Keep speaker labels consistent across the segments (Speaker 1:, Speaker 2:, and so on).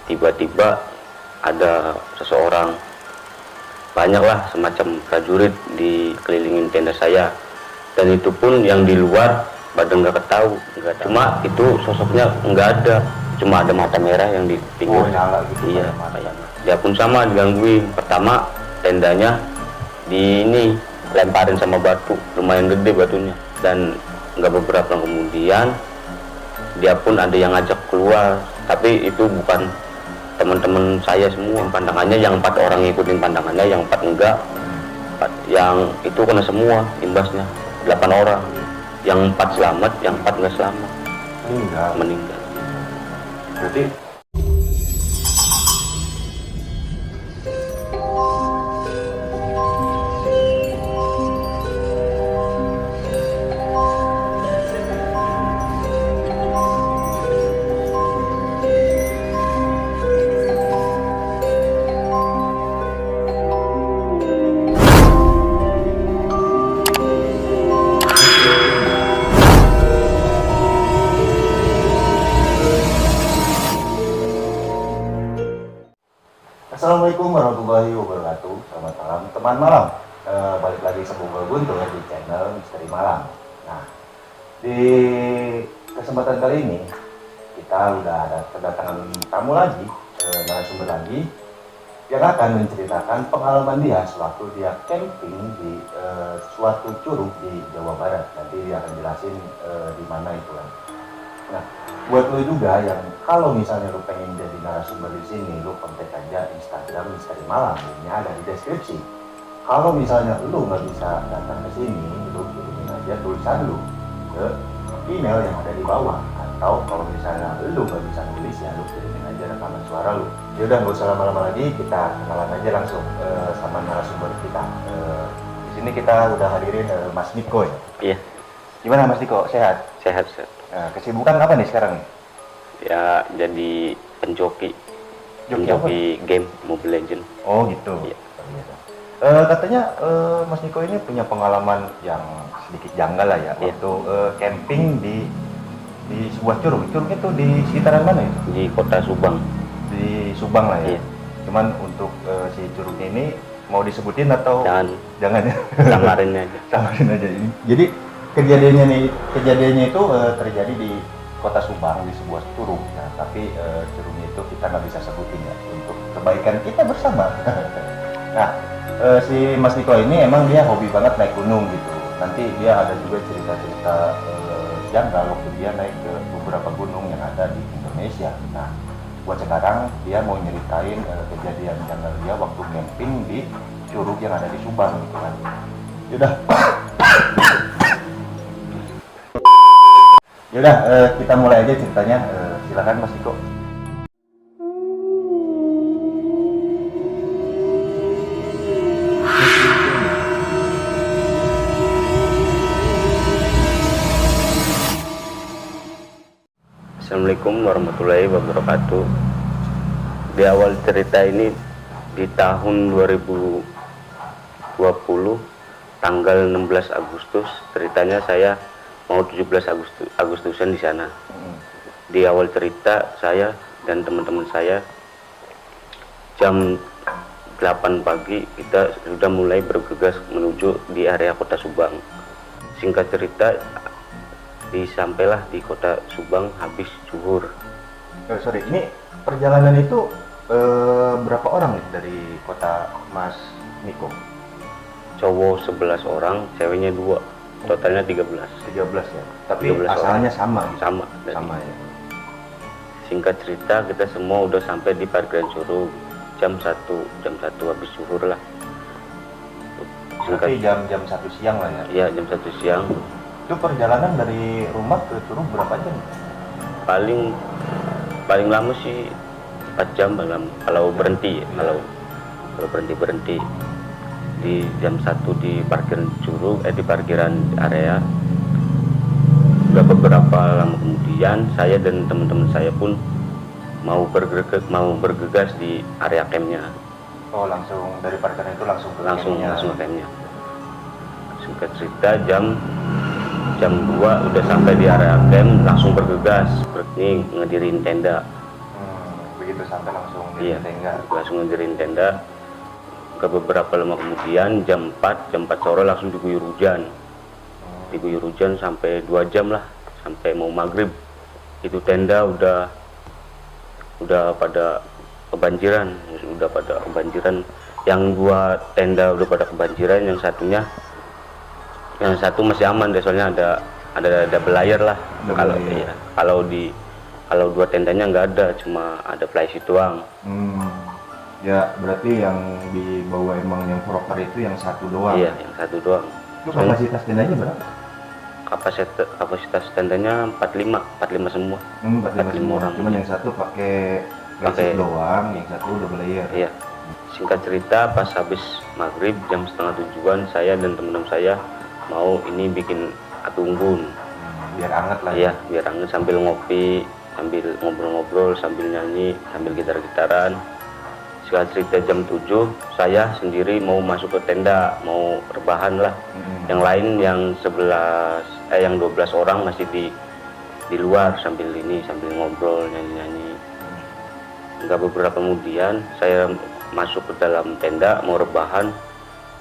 Speaker 1: tiba-tiba ada seseorang, banyaklah semacam prajurit dikelilingin tenda saya, dan itu pun yang di luar pada nggak ketahui, cuma itu sosoknya nggak ada, cuma ada mata merah yang di pinggir.
Speaker 2: Nyala gitu.
Speaker 1: Iya, dia pun sama digangguin. Pertama tendanya lemparin sama batu, lumayan gede batunya, dan nggak beberapa kemudian dia pun ada yang ngajak keluar, tapi itu bukan teman-teman saya semua. Pandangannya yang 4 orang ngikutin pandangannya, yang 4 enggak. Yang itu kena semua imbasnya, 8 orang. Yang 4 selamat, yang 4 nggak selamat, meninggal.
Speaker 2: Berarti Assalamualaikum warahmatullahi wabarakatuh. Selamat malam teman malam. Balik lagi sama Guntur di channel Misteri Malam. Nah, di kesempatan kali ini kita udah ada kedatangan tamu lagi, narasumber lagi, yang akan menceritakan pengalaman dia sewaktu dia camping di suatu curug di Jawa Barat. Nanti dia akan jelasin di mana itu kan. Nah, buat lo juga yang kalau misalnya lo pengen jadi narasumber di sini, lo kontak aja Instagram Misteri Malam, linknya ada di deskripsi. Kalau misalnya lo nggak bisa datang ke sini, lo kirimin aja tulisan lo ke email yang ada di bawah. Atau kalau misalnya lo nggak bisa nulis, ya lo kirimin aja rekaman suara lo. Yaudah, nggak usah lama-lama lagi, kita kenalan aja langsung sama narasumber kita. Di sini kita udah hadirin Mas Niko ya.
Speaker 1: Iya.
Speaker 2: Gimana Mas Niko? Sehat?
Speaker 1: Sehat.
Speaker 2: Nah, kesibukan apa nih sekarang nih?
Speaker 1: Ya jadi penjoki game Mobile Legends.
Speaker 2: Oh gitu. Iya. Katanya Mas Niko ini punya pengalaman yang sedikit janggal lah ya, waktu camping di sebuah curug. Curug itu di sekitaran mana itu?
Speaker 1: Di kota Subang.
Speaker 2: Di Subang lah ya.
Speaker 1: Iya.
Speaker 2: Cuman untuk si curugnya ini mau disebutin atau jangan ya?
Speaker 1: Samarin aja.
Speaker 2: Samarin aja. Jadi kejadiannya itu terjadi di kota Subang di sebuah curug. Nah, tapi curugnya itu kita nggak bisa sebutin ya, untuk kebaikan kita bersama. Nah, si Mas Niko ini emang dia hobi banget naik gunung gitu. Nanti dia ada juga cerita-cerita janggal waktu dia naik ke beberapa gunung yang ada di Indonesia. Nah, buat sekarang dia mau nyeritain kejadian janggal dia waktu camping di curug yang ada di Subang gitu kan. Yaudah, kita mulai aja ceritanya. Silakan Mas Niko.
Speaker 1: Assalamualaikum warahmatullahi wabarakatuh. Di awal cerita ini di tahun 2020 tanggal 16 Agustus, ceritanya saya mau 17 Agustusan di sana. Di awal cerita, saya dan teman-teman saya jam 8 pagi kita sudah mulai bergegas menuju di area kota Subang. Singkat cerita, sampailah di kota Subang habis zuhur.
Speaker 2: Sorry, ini perjalanan itu berapa orang nih dari kota Mas Niko?
Speaker 1: Cowok 11 orang, ceweknya 2. Totalnya 13
Speaker 2: ya. Tapi 13 asalnya orang. Sama ya.
Speaker 1: Singkat cerita, kita semua udah sampai di parkiran curug jam 1 habis zuhur lah.
Speaker 2: Berarti jam 1 siang lah ya.
Speaker 1: Iya, jam 1 siang.
Speaker 2: Itu perjalanan dari rumah ke curug berapa jam?
Speaker 1: Paling lama sih 4 jam kalau berhenti ya. Kalau berhenti di jam 1 di parkiran curug, di parkiran area. Udah beberapa lama kemudian, saya dan teman-teman saya pun mau bergegas di area campnya.
Speaker 2: Oh, langsung dari parkiran itu langsung ke
Speaker 1: campnya. Singkat cerita, jam 2 udah sampai di area camp, langsung bergegas ngedirin tenda.
Speaker 2: begitu sampai langsung di
Speaker 1: Iya,
Speaker 2: tenda.
Speaker 1: langsung ngedirin tenda. Ke beberapa lama kemudian jam 4 sore langsung diguyur hujan. Diguyur hujan sampai 2 jam lah, sampai mau maghrib. Itu tenda udah pada kebanjiran, Yang 2 tenda udah pada kebanjiran, yang satu masih aman deh, soalnya ada belayar lah. Kalau 2 tendanya nggak ada, cuma ada plywood doang.
Speaker 2: Ya berarti yang dibawa emang yang proper itu yang satu doang.
Speaker 1: Iya, yang satu doang.
Speaker 2: Itu kapasitas tendanya berapa?
Speaker 1: Kapasitas tendanya 45 semua.
Speaker 2: 45
Speaker 1: orang.
Speaker 2: Cuman yang satu pakai doang, yang satu udah belayar.
Speaker 1: Iya. Singkat cerita, pas habis maghrib jam 6:30-an, saya dan teman-teman saya mau ini bikin api unggun.
Speaker 2: Biar anget lah.
Speaker 1: Iya, biar anget, sambil ngopi, sambil ngobrol-ngobrol, sambil nyanyi, sambil gitar-gitaran. Singkat cerita jam 7, saya sendiri mau masuk ke tenda, mau rebahan lah. Yang lain yang 12 orang masih di luar sambil ngobrol, nyanyi-nyanyi. Enggak beberapa kemudian saya masuk ke dalam tenda mau rebahan,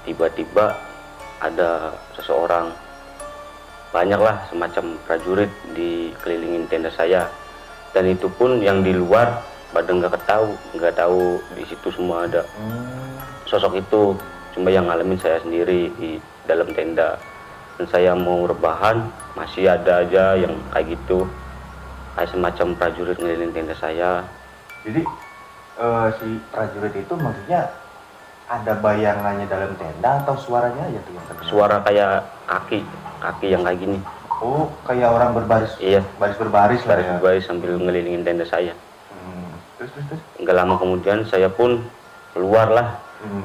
Speaker 1: tiba-tiba ada seseorang, banyaklah semacam prajurit dikelilingin tenda saya, dan itu pun yang di luar pada nggak tahu di situ semua ada sosok itu, cuma yang ngalamin saya sendiri di dalam tenda. Dan saya mau rebahan masih ada aja yang kayak gitu, kayak semacam prajurit ngelilingin tenda saya.
Speaker 2: Jadi si prajurit itu maksudnya ada bayangannya dalam tenda atau suaranya aja tuh yang terdengar?
Speaker 1: Suara kayak kaki yang kayak gini.
Speaker 2: Oh, kayak orang berbaris.
Speaker 1: Iya,
Speaker 2: Baris berbaris lah ya.
Speaker 1: berbaris sambil ngelilingin tenda saya.
Speaker 2: Terus.
Speaker 1: Nggak lama kemudian saya pun keluar lah.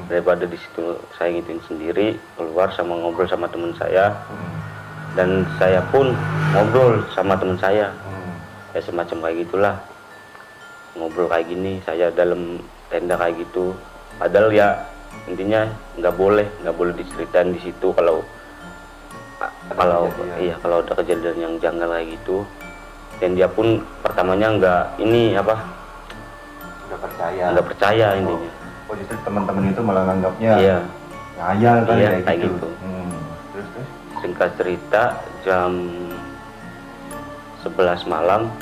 Speaker 1: Daripada di situ saya ngituin sendiri, keluar sama ngobrol sama teman saya. Dan saya pun ngobrol sama teman saya. Ya semacam kayak gitulah. Ngobrol kayak gini, saya dalam tenda kayak gitu. Padahal ya intinya nggak boleh diceritain di situ kalau ada kejadian yang janggal kayak gitu. Dan dia pun pertamanya nggak percaya intinya.
Speaker 2: Oh justru teman-teman itu malah nganggapnya
Speaker 1: Iya,
Speaker 2: ngayal kan
Speaker 1: kayak gitu.
Speaker 2: Terus.
Speaker 1: Singkat cerita jam 11 malam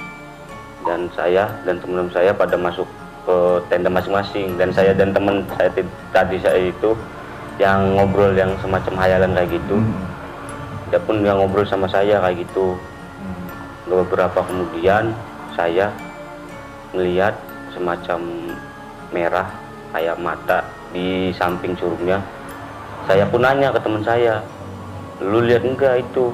Speaker 1: dan saya dan teman-teman saya pada masuk ke tenda masing-masing, dan saya dan teman saya itu yang ngobrol yang semacam hayalan kayak gitu. Dia pun yang ngobrol sama saya kayak gitu. Beberapa kemudian saya melihat semacam merah kayak mata di samping curugnya. Saya pun nanya ke teman saya, lu lihat enggak itu?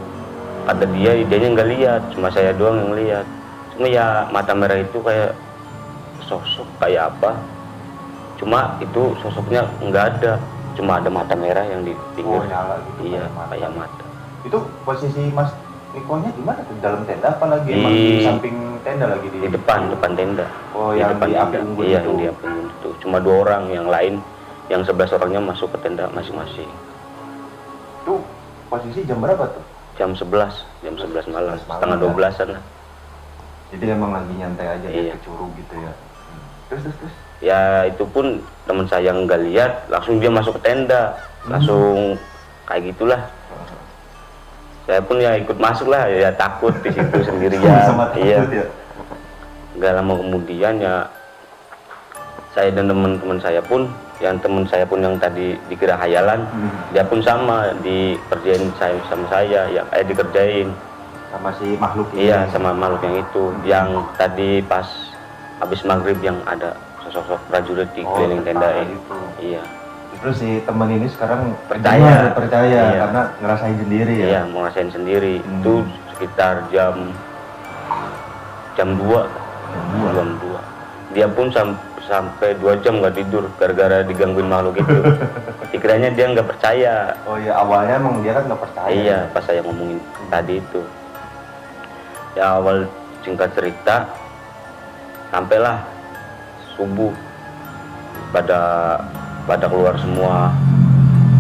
Speaker 1: Kata dianya nggak lihat, cuma saya doang yang lihat. Cuma ya mata merah itu kayak sosok kayak apa, cuma itu sosoknya nggak ada, cuma ada mata merah yang di pinggir.
Speaker 2: Nyala gitu.
Speaker 1: Iya, kayak mata.
Speaker 2: Itu posisi Mas Nikonya di mana? Di dalam tenda apa lagi? Di samping tenda lagi
Speaker 1: di depan tenda.
Speaker 2: Oh,
Speaker 1: di
Speaker 2: yang
Speaker 1: depan
Speaker 2: di api
Speaker 1: tenda.
Speaker 2: unggun
Speaker 1: Iya,
Speaker 2: itu.
Speaker 1: yang di api unggun itu. Cuma 2 orang, yang lain yang 11 orangnya masuk ke tenda masing-masing.
Speaker 2: Itu posisi jam berapa tuh?
Speaker 1: Jam 11 malam, setengah 12-an lah.
Speaker 2: Jadi emang lagi nyantai aja
Speaker 1: Iya.
Speaker 2: ke curug gitu ya. Terus.
Speaker 1: Ya itu pun teman saya nggak lihat, langsung dia masuk ke tenda, langsung kayak gitulah. Saya pun ya ikut masuk lah, ya takut di situ sendirian.
Speaker 2: Sama takut ya.
Speaker 1: Nggak lama kemudian ya saya dan teman-teman saya pun, yang tadi dikira hayalan, dia pun sama dikerjain sama saya, ya dikerjain
Speaker 2: Sama si makhluk ini.
Speaker 1: iya, sama makhluk yang itu, yang tadi pas habis maghrib yang ada sosok prajurit di keliling tenda
Speaker 2: itu.
Speaker 1: Iya.
Speaker 2: Terus si teman ini sekarang
Speaker 1: Percaya
Speaker 2: iya. Karena ngerasain sendiri ya.
Speaker 1: Iya, mau ngerasain sendiri. Itu sekitar jam 2. Dia pun sampai 2 jam nggak tidur gara-gara digangguin makhluk itu. Dikiranya dia nggak percaya.
Speaker 2: Oh iya, awalnya emang dia kan nggak percaya.
Speaker 1: Iya, pas saya ngomongin tadi itu. Ya awal singkat cerita, sampailah subuh pada keluar semua.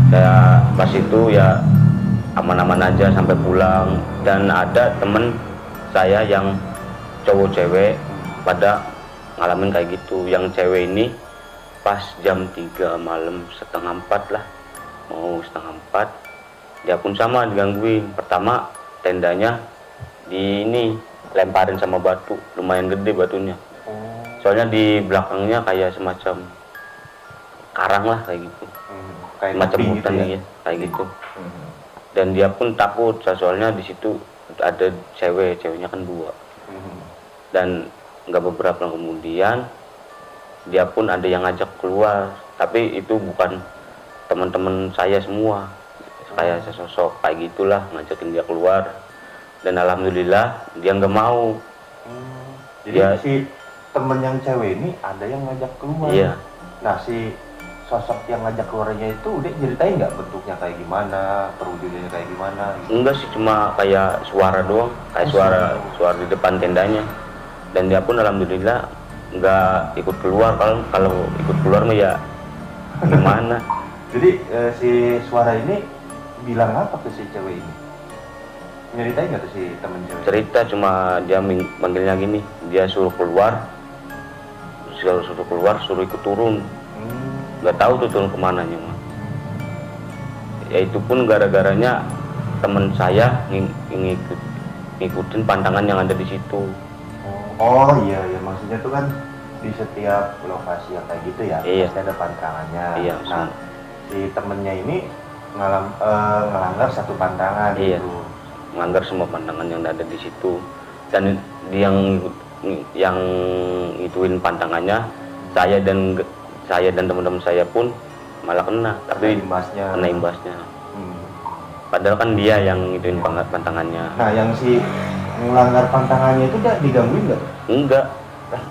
Speaker 1: Saya pas itu ya aman-aman aja sampai pulang, dan ada temen saya yang cowok cewek pada ngalamin kayak gitu. Yang cewek ini pas jam 3 malam, setengah 4 lah, mau setengah 4, dia pun sama digangguin. Pertama tendanya di ini lemparin sama batu, lumayan gede batunya. Soalnya di belakangnya kayak semacam karang lah kayak gitu,
Speaker 2: Kayak
Speaker 1: semacam
Speaker 2: tebing
Speaker 1: hutan
Speaker 2: gitu ya?
Speaker 1: ya, kayak gitu. Dan dia pun takut, soalnya di situ ada ceweknya kan 2. Dan nggak beberapa kemudian dia pun ada yang ngajak keluar, tapi itu bukan teman-teman saya semua, kayak sesosok kayak gitulah ngajakin dia keluar. Dan alhamdulillah dia nggak mau.
Speaker 2: Jadi
Speaker 1: Ya.
Speaker 2: si temen yang cewek ini ada yang ngajak keluar.
Speaker 1: Iya.
Speaker 2: Nah, si sosok yang ngajak keluarnya itu udah ceritain nggak bentuknya kayak gimana, perwujudannya kayak gimana gitu?
Speaker 1: Enggak sih, cuma kayak suara doang, kayak suara di depan tendanya. Dan dia pun alhamdulillah nggak ikut keluar. Kalau ikut keluar mah ya gimana.
Speaker 2: Jadi si suara ini bilang apa ke si cewek ini? Nyeritain nggak tuh si temen cewek?
Speaker 1: Cerita, cuma dia manggilnya gini, dia suruh keluar, suruh ikut turun. Nggak tahu tuh turun kemananya mah. Ya itu pun gara-garanya temen saya ngikutin pantangan yang ada di situ.
Speaker 2: Oh iya, ya maksudnya tuh kan di setiap lokasi yang kayak gitu ya,
Speaker 1: Iya.
Speaker 2: pasti ada pantangannya.
Speaker 1: Iya,
Speaker 2: Nah, si temennya ini ngelanggar satu pantangan
Speaker 1: Iya.
Speaker 2: gitu.
Speaker 1: Melanggar semua pandangan yang ada di situ. Dan dia yang ngituin pantangannya, saya dan teman-teman saya pun malah kena, tapi
Speaker 2: Imbasnya.
Speaker 1: kena imbasnya. Padahal kan dia yang ngituin pantangannya.
Speaker 2: Nah, yang si melanggar pantangannya itu udah digangguin nggak tuh?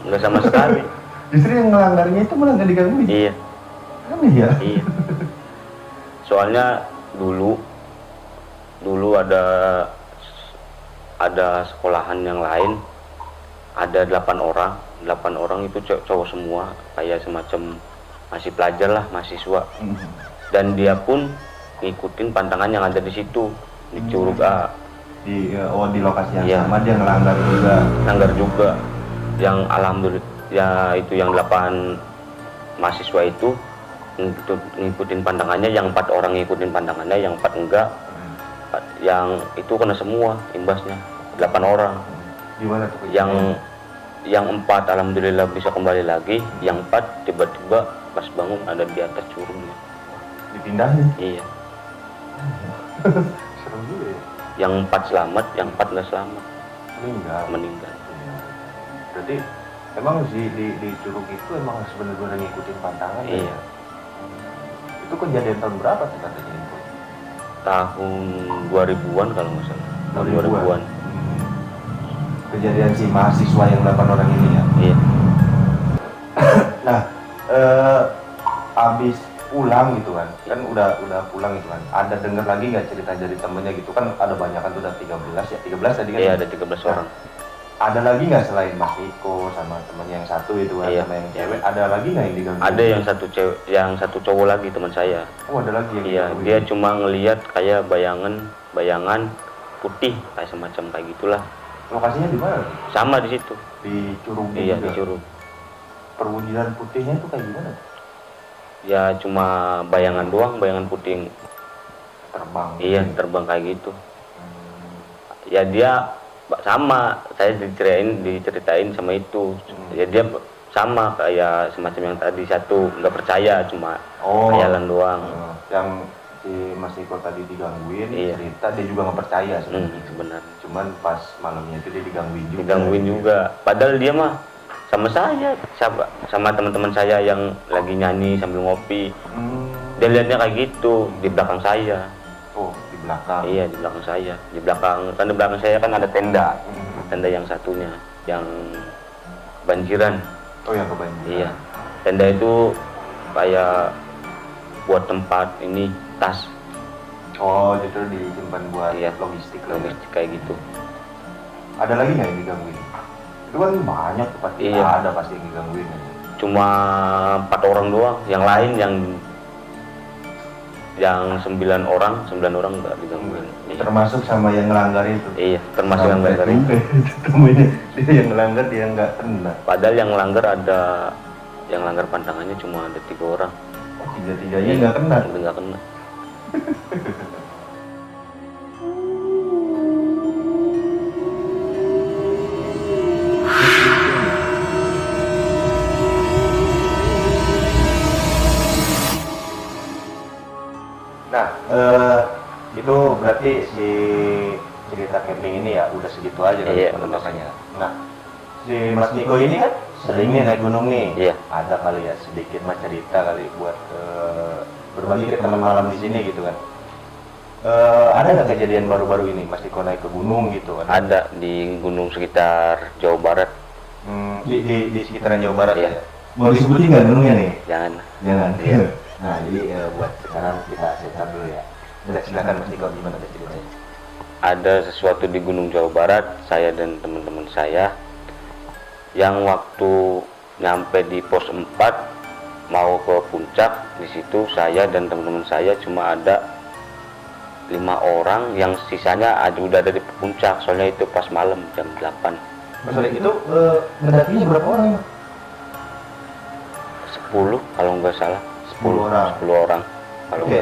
Speaker 1: Enggak sama sekali.
Speaker 2: Justru yang melanggarnya itu malah nggak digangguin.
Speaker 1: Iya.
Speaker 2: Aneh ya?
Speaker 1: Iya. Soalnya dulu ada sekolahan yang lain, ada 8 orang itu cowok semua, kayak semacam masih pelajar lah, mahasiswa. Dan dia pun ngikutin pantangan yang ada di situ, di Curug A.
Speaker 2: Di lokasi yang
Speaker 1: Iya.
Speaker 2: sama dia ngelanggar
Speaker 1: juga. Yang alhamdulillah ya itu yang 8 mahasiswa itu ngikutin pandangannya, yang 4 orang ngikutin pandangannya, yang 4 enggak. Yang itu kena semua imbasnya, 8 orang.
Speaker 2: Gimana tuh?
Speaker 1: Yang 4 alhamdulillah bisa kembali lagi, yang 4 tiba-tiba pas bangun ada di atas curugnya.
Speaker 2: Dipindahin?
Speaker 1: Iya.
Speaker 2: Serem juga ya?
Speaker 1: Yang 4 selamat, yang 4 nggak selamat, meninggal.
Speaker 2: Berarti emang di curug itu emang harus benar-benar ngikutin pantangan.
Speaker 1: Iya.
Speaker 2: Ya? Itu kejadian tahun berapa tuh katanya itu?
Speaker 1: Tahun 2000-an kalau nggak salah. Tahun 2000-an.
Speaker 2: Kejadian si mahasiswa yang 8 orang ini ya?
Speaker 1: Iya.
Speaker 2: Nah, abis pulang gitu kan udah pulang gitu kan, ada dengar lagi nggak cerita dari temennya gitu kan? Ada banyak kan tuh, udah 13 ya, 13 tadi kan?
Speaker 1: Iya, ada 13 orang.
Speaker 2: Ada lagi nggak selain Mas Niko sama temennya yang satu itu kan?
Speaker 1: Iya.
Speaker 2: Sama yang cewek, ada lagi nggak yang diganggu?
Speaker 1: Ada yang satu cewek, yang satu cowok lagi, teman saya.
Speaker 2: Oh, ada lagi yang
Speaker 1: Iya,
Speaker 2: diganggu.
Speaker 1: dia cuma ngelihat kayak bayangan putih, kayak semacam kayak gitulah.
Speaker 2: Lokasinya di mana?
Speaker 1: Sama di situ.
Speaker 2: Di Curug.
Speaker 1: Iya,
Speaker 2: juga?
Speaker 1: di Curug.
Speaker 2: Perwujudan putihnya itu kayak gimana?
Speaker 1: Ya cuma bayangan doang, bayangan putih.
Speaker 2: Terbang.
Speaker 1: Iya, terbang kayak gitu. Ya dia sama, saya diceritain sama itu. Ya dia sama kayak semacam yang tadi, satu nggak percaya, cuma khayalan doang.
Speaker 2: Yang si Mas Niko tadi digangguin,
Speaker 1: Iya.
Speaker 2: cerita dia juga nggak percaya
Speaker 1: Sebenarnya.
Speaker 2: Cuman pas malamnya itu dia digangguin
Speaker 1: juga. Padahal dia mah sama saya, sama teman-teman saya yang lagi nyanyi sambil ngopi. Dia lihatnya kayak gitu di belakang saya.
Speaker 2: Oh, di belakang.
Speaker 1: Iya, di belakang saya. Di belakang saya kan ada tenda. Tenda yang satunya yang banjiran.
Speaker 2: Oh, yang kebanjiran.
Speaker 1: Iya. Tenda itu kayak buat tempat ini tas.
Speaker 2: Oh, itu disimpan buat
Speaker 1: Iya.
Speaker 2: logistik
Speaker 1: Kayak gitu.
Speaker 2: Ada lagi nggak yang digangguin? Itu kan banyak tuh pasti.
Speaker 1: Iya.
Speaker 2: Ada pasti yang digangguin.
Speaker 1: Cuma 4 orang doang. Yang lain yang yang 9 orang nggak digangguin. Iya.
Speaker 2: Termasuk sama yang ngelanggar itu.
Speaker 1: Iya, termasuk yang ngelanggar itu.
Speaker 2: Temennya dia yang ngelanggar dia nggak kena.
Speaker 1: Padahal yang langgar yang langgar pantangannya cuma ada 3 orang.
Speaker 2: Tiga-tiganya nggak kena.
Speaker 1: Nggak kena.
Speaker 2: Nah, itu berarti si cerita camping ini ya udah segitu aja kan
Speaker 1: Iya,
Speaker 2: penutupannya. Nah, si Mas Niko ini kan sering nih naik gunung nih.
Speaker 1: Iya.
Speaker 2: Ada kali ya sedikit mah cerita kali buat berbagi ke teman malam di sini gitu kan. Ada nggak kejadian baru-baru ini Mas Niko naik ke gunung gitu kan?
Speaker 1: Ada di gunung sekitar Jawa Barat.
Speaker 2: Di sekitaran Jawa Barat
Speaker 1: Iya.
Speaker 2: ya. Mau disebutin nggak gunungnya nih?
Speaker 1: Jangan.
Speaker 2: Jangan.
Speaker 1: Iya.
Speaker 2: Nah, jadi buat sekarang kita setup dulu ya. Udah, silakan Mas Niko, gimana deh ceritanya?
Speaker 1: Ada sesuatu di Gunung Jawa Barat, saya dan teman-teman saya yang waktu nyampe di pos 4 mau ke puncak. Di situ saya dan teman-teman saya cuma ada 5 orang, yang sisanya udah ada di puncak, soalnya itu pas malam jam 8.
Speaker 2: Masalah itu mendakinya berapa orang ya?
Speaker 1: 10 kalau nggak salah.
Speaker 2: 10 orang.
Speaker 1: 10 orang. Kalau
Speaker 2: Oke,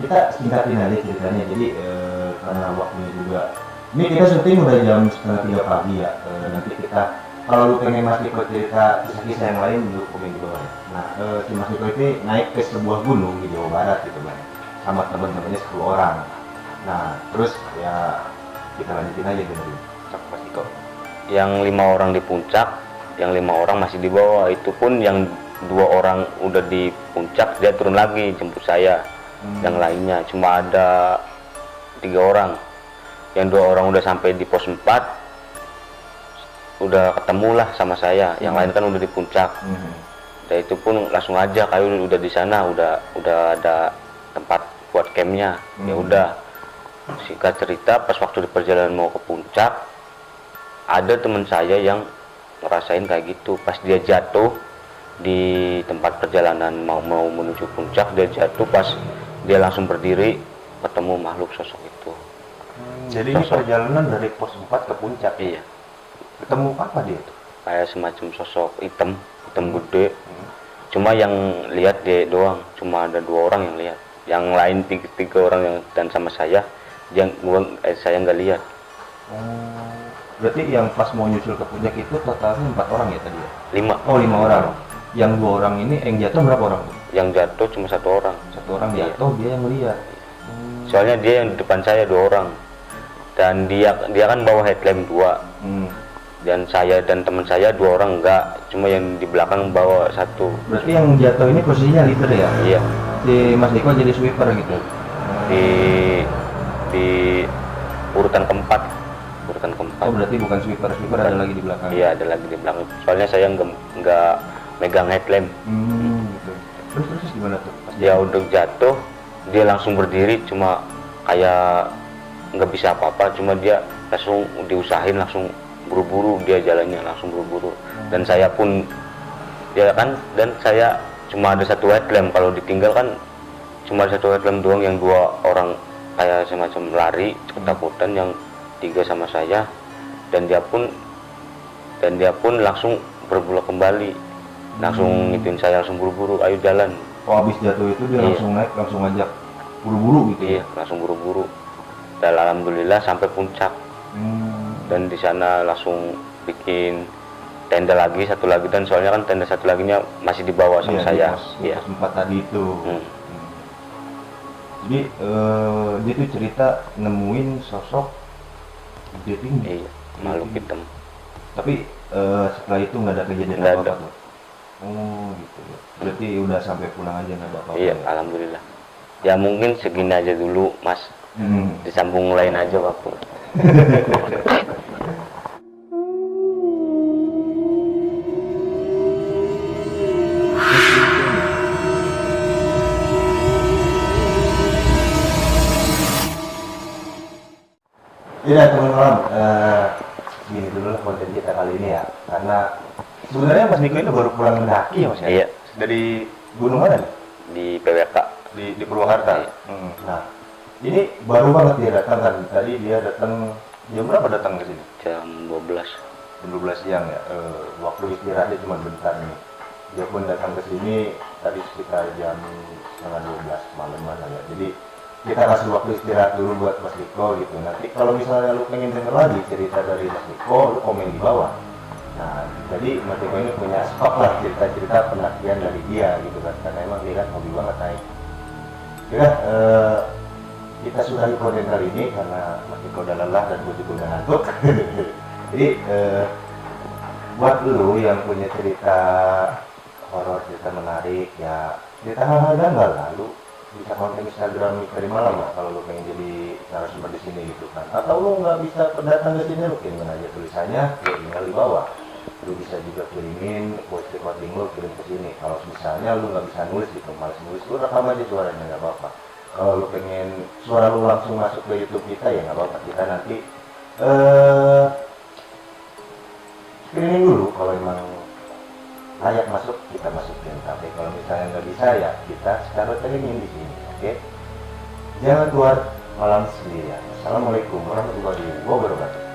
Speaker 2: kita singkatin aja ceritanya. Jadi karena waktunya juga, ini kita syuting udah jam 2:30 pagi ya. Nanti kita, kalau lu pengen Mas Niko cerita kisah-kisah yang lain, lu komen di bawah ya. Nah, si Mas Niko ini naik ke sebuah gunung di Jawa Barat gitu kan, sama teman-temannya 10 orang. Nah, terus ya kita lanjutin aja dulu. Cak Mas Niko.
Speaker 1: yang 5 orang di puncak, yang 5 orang masih di bawah. Itu pun yang 2 orang udah di puncak, dia turun lagi jemput saya. Yang lainnya cuma ada 3 orang. Yang 2 orang udah sampai di pos 4, udah ketemu lah sama saya. Yang lain kan udah di puncak. Dan itu pun langsung aja, kayu udah di sana, udah ada tempat buat campnya. Ya udah, singkat cerita, pas waktu di perjalanan mau ke puncak, ada teman saya yang ngerasain kayak gitu. Pas dia jatuh di tempat perjalanan mau menuju puncak, dia jatuh, pas dia langsung berdiri ketemu makhluk sosok itu.
Speaker 2: Jadi ini perjalanan dari pos 4 ke puncak.
Speaker 1: Iya,
Speaker 2: Ketemu apa dia tuh?
Speaker 1: kayak semacam sosok hitam gede. Cuma yang lihat dia doang, cuma ada 2 orang yang lihat. Yang lain 3 orang yang dan sama saya, saya nggak lihat.
Speaker 2: Berarti yang pas mau nyusul ke puncak itu totalnya 4 orang ya tadi ya?
Speaker 1: 5.
Speaker 2: Oh, 5 orang. Yang 2 orang ini yang jatuh berapa orang tuh?
Speaker 1: Yang jatuh cuma 1 orang.
Speaker 2: 1 orang
Speaker 1: Iya.
Speaker 2: jatuh, dia yang lihat.
Speaker 1: Soalnya dia yang di depan saya 2 orang. Dan dia kan bawa headlamp 2. Dan saya dan teman saya 2 orang enggak, cuma yang di belakang bawa 1.
Speaker 2: Berarti yang jatuh ini posisinya leader ya?
Speaker 1: Iya,
Speaker 2: Si Mas Niko jadi sweeper gitu?
Speaker 1: di urutan keempat.
Speaker 2: Oh, berarti bukan sweeper, sweeper ada lagi di belakang?
Speaker 1: Iya, ada lagi di belakang. Soalnya saya nggak megang headlamp.
Speaker 2: Gitu. Terus gimana tuh?
Speaker 1: Dia udah jatuh, dia langsung berdiri, cuma kayak nggak bisa apa-apa, cuma dia langsung diusahain, langsung buru-buru dia jalannya, langsung buru-buru. Dan saya pun dan saya cuma ada 1 headlamp. Kalau ditinggal kan cuma ada 1 headlamp doang, yang 2 orang kayak semacam lari ketakutan, yang 3 sama saya. Dan dia pun langsung berbulak kembali, langsung ngituin saya, langsung buru-buru, ayo jalan.
Speaker 2: Oh, habis jatuh itu dia
Speaker 1: Iya.
Speaker 2: langsung naik, langsung ngajak buru-buru gitu ya?
Speaker 1: Iya, langsung buru-buru. Dan alhamdulillah sampai puncak. Dan di sana langsung bikin tenda lagi, 1 lagi, dan soalnya kan tenda 1 laginya masih dibawa sama saya.
Speaker 2: Di
Speaker 1: Iya.
Speaker 2: pos 4 tadi itu. Jadi dia tuh cerita nemuin sosok gede tinggi.
Speaker 1: Iya, makhluk hitam.
Speaker 2: Tapi setelah itu nggak ada kejadian
Speaker 1: Nggak
Speaker 2: apa-apa
Speaker 1: ada.
Speaker 2: tuh? Oh gitu ya. Berarti udah sampai pulang aja nggak ada apa-apa
Speaker 1: Iya,
Speaker 2: ya?
Speaker 1: alhamdulillah. Ya mungkin segini aja dulu, Mas. Disambung lain aja waktu.
Speaker 2: Iya teman-teman, gini dulu lah konten kita kali ini ya. Karena sebenarnya Mas Niko itu baru pulang mendaki ya Mas ya?
Speaker 1: Iya,
Speaker 2: Dari gunung mana nih?
Speaker 1: di PWK.
Speaker 2: di Purwakarta. Nah, ini baru banget dia datang kan. Tadi dia datang jam berapa datang ke sini?
Speaker 1: Jam 12.
Speaker 2: Jam 12 siang ya. Waktu istirahatnya cuma bentar nih. Dia pun datang ke sini tadi sekitar jam setengah 12 malaman ya. Jadi kita kasih waktu istirahat dulu buat Mas Diko gitu. Nanti kalau misalnya lu pengen denger lagi cerita dari Mas Diko, lu komen di bawah. Nah, jadi Mas Diko ini punya stok lah cerita-cerita pendakian dari dia gitu kan. Karena emang dia kan hobi banget naik. Ya, kita sudah konten kali ini karena Mas Diko udah lelah dan gue juga udah ngantuk. Jadi buat lu yang punya cerita horor, cerita menarik ya, cerita hal-hal janggal lah, lu bisa konten Instagram Misteri Malam lah kalau lu pengen jadi narasumber di sini gitu kan. Atau lu nggak bisa datang ke sini, lu kirimin aja tulisannya, ya email di bawah. Lu bisa juga kirimin voice recording lu kirim ke sini. Kalau misalnya lu nggak bisa nulis gitu, malas nulis, lu rekam aja suaranya nggak apa-apa. Kalau lu pengen suara lu langsung masuk ke YouTube kita ya nggak apa-apa. Kita nanti screening dulu, kalau emang layak masuk kita masukin. Tapi kalau misalnya nggak bisa ya kita sekarang training di sini, oke? Jangan keluar malam sendirian. Assalamualaikum warahmatullahi wabarakatuh.